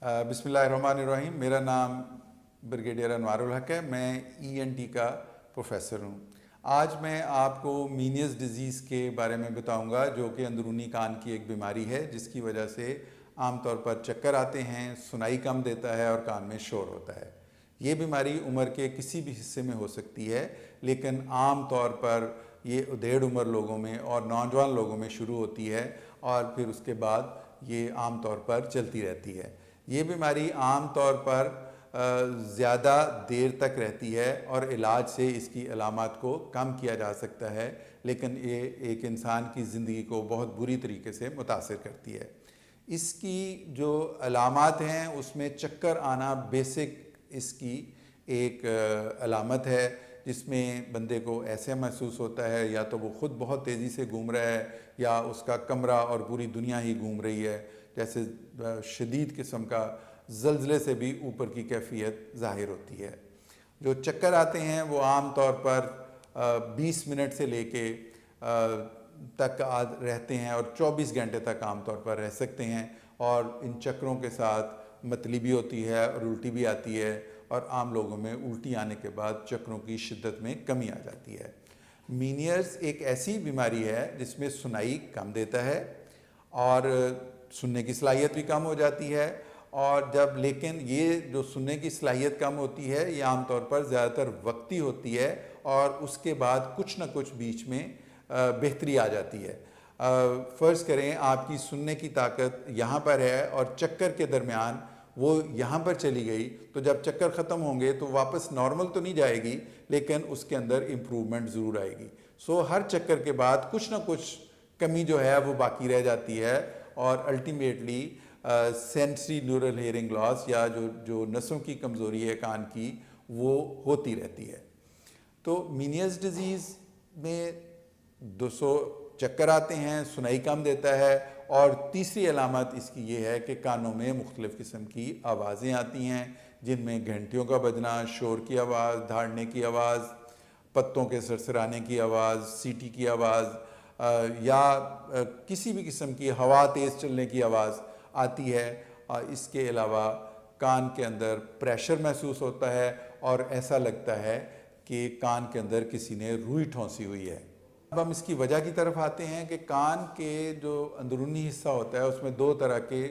बिस्मिल्लाहिर्रहमानिर्रहीम। मेरा नाम ब्रिगेडियर अनवारुल हक है। मैं ENT का प्रोफेसर हूँ। आज मैं आपको मीनियस डिज़ीज़ के बारे में बताऊँगा, जो कि अंदरूनी कान की एक बीमारी है जिसकी वजह से आमतौर पर चक्कर आते हैं, सुनाई कम देता है और कान में शोर होता है। ये बीमारी उम्र के किसी भी हिस्से में हो सकती है, लेकिन आम तौर पर ये उधेड़ उम्र लोगों में और नौजवान लोगों में शुरू होती है और फिर उसके बाद ये आम तौर पर चलती रहती है। ये बीमारी आम तौर पर ज़्यादा देर तक रहती है और इलाज से इसकी अलामत को कम किया जा सकता है, लेकिन ये एक इंसान की ज़िंदगी को बहुत बुरी तरीके से मुतासिर करती है। इसकी जो अलामत हैं उसमें चक्कर आना बेसिक इसकी एक अलामत है, जिसमें बंदे को ऐसे महसूस होता है या तो वो ख़ुद बहुत तेज़ी से घूम रहा है या उसका कमरा और पूरी दुनिया ही घूम रही है, जैसे शदीद किस्म का ज़लज़ले से भी ऊपर की कैफियत ज़ाहिर होती है। जो चक्कर आते हैं वो आम तौर पर 20 मिनट से लेके तक रहते हैं और 24 घंटे तक आम तौर पर रह सकते हैं, और इन चक्करों के साथ मतली भी होती है और उल्टी भी आती है, और आम लोगों में उल्टी आने के बाद चक्करों की शिद्दत में कमी आ जाती है। मीनियर्स एक ऐसी बीमारी है जिसमें सुनाई कम देता है और सुनने की सलाहियत भी कम हो जाती है, और लेकिन ये जो सुनने की सलाहियत कम होती है ये आम तौर पर ज़्यादातर वक्ती होती है और उसके बाद कुछ ना कुछ बीच में बेहतरी आ जाती है। फ़र्ज़ करें आपकी सुनने की ताकत यहाँ पर है और चक्कर के दरमियान वो यहाँ पर चली गई, तो जब चक्कर ख़त्म होंगे तो वापस नॉर्मल तो नहीं जाएगी, लेकिन उसके अंदर इम्प्रूवमेंट ज़रूर आएगी। हर चक्कर के बाद कुछ ना कुछ कमी जो है वो बाकी रह जाती है और ultimately sensory neural hearing loss या जो नसों की कमज़ोरी है कान की, वो होती रहती है। तो मीनियस डिज़ीज़ में 200 चक्कर आते हैं, सुनाई कम देता है, और तीसरी अलामत इसकी ये है कि कानों में मुख्तलिफ़ किस्म की आवाज़ें आती हैं, जिनमें घंटियों का बजना, शोर की आवाज़, दहाड़ने की आवाज़, पत्तों के सरसराने की आवाज़, सीटी की आवाज़ या किसी भी किस्म की हवा तेज़ चलने की आवाज़ आती है। इसके अलावा कान के अंदर प्रेशर महसूस होता है और ऐसा लगता है कि कान के अंदर किसी ने रुई ठोंसी हुई है। अब हम इसकी वजह की तरफ आते हैं कि कान के जो अंदरूनी हिस्सा होता है उसमें दो तरह के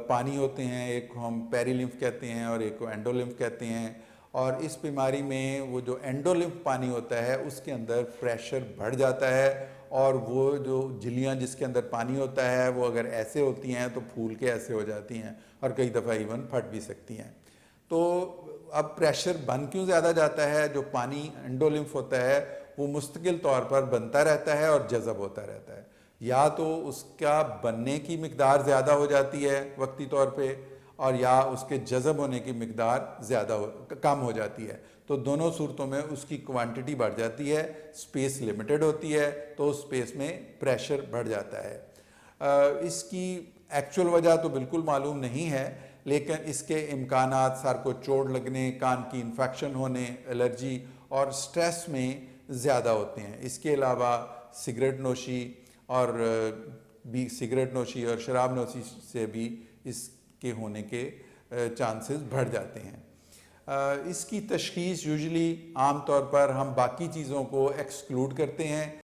पानी होते हैं, एक को हम पेरिलिम्फ कहते हैं और एक को एंडोलिम्फ कहते हैं। और इस बीमारी में वो जो एंडोलिम्फ पानी होता है उसके अंदर प्रेशर बढ़ जाता है, और वो जो झिल्लियाँ जिसके अंदर पानी होता है वो अगर ऐसे होती हैं तो फूल के ऐसे हो जाती हैं और कई दफ़ा इवन फट भी सकती हैं। तो अब प्रेशर बन क्यों ज़्यादा जाता है? जो पानी एंडोलिम्फ होता है वो मुस्तकिल तौर पर बनता रहता है और जज़ब होता रहता है, या तो उसका बनने की मिकदार ज़्यादा हो जाती है वक्ती तौर पे, और या उसके जज़ब होने की मिकदार कम हो जाती है। तो दोनों सूरतों में उसकी क्वांटिटी बढ़ जाती है, स्पेस लिमिटेड होती है, तो उस स्पेस में प्रेशर बढ़ जाता है। इसकी एक्चुअल वजह तो बिल्कुल मालूम नहीं है, लेकिन इसके इम्कानात सर को चोट लगने, कान की इन्फेक्शन होने, एलर्जी और स्ट्रेस में ज़्यादा होते हैं। इसके अलावा सिगरेट नोशी और शराब नोशी से भी इसके होने के चांसेस बढ़ जाते हैं। इसकी तशख़ीस यूजुअली आम तौर पर हम बाकी चीज़ों को एक्सक्लूड करते हैं,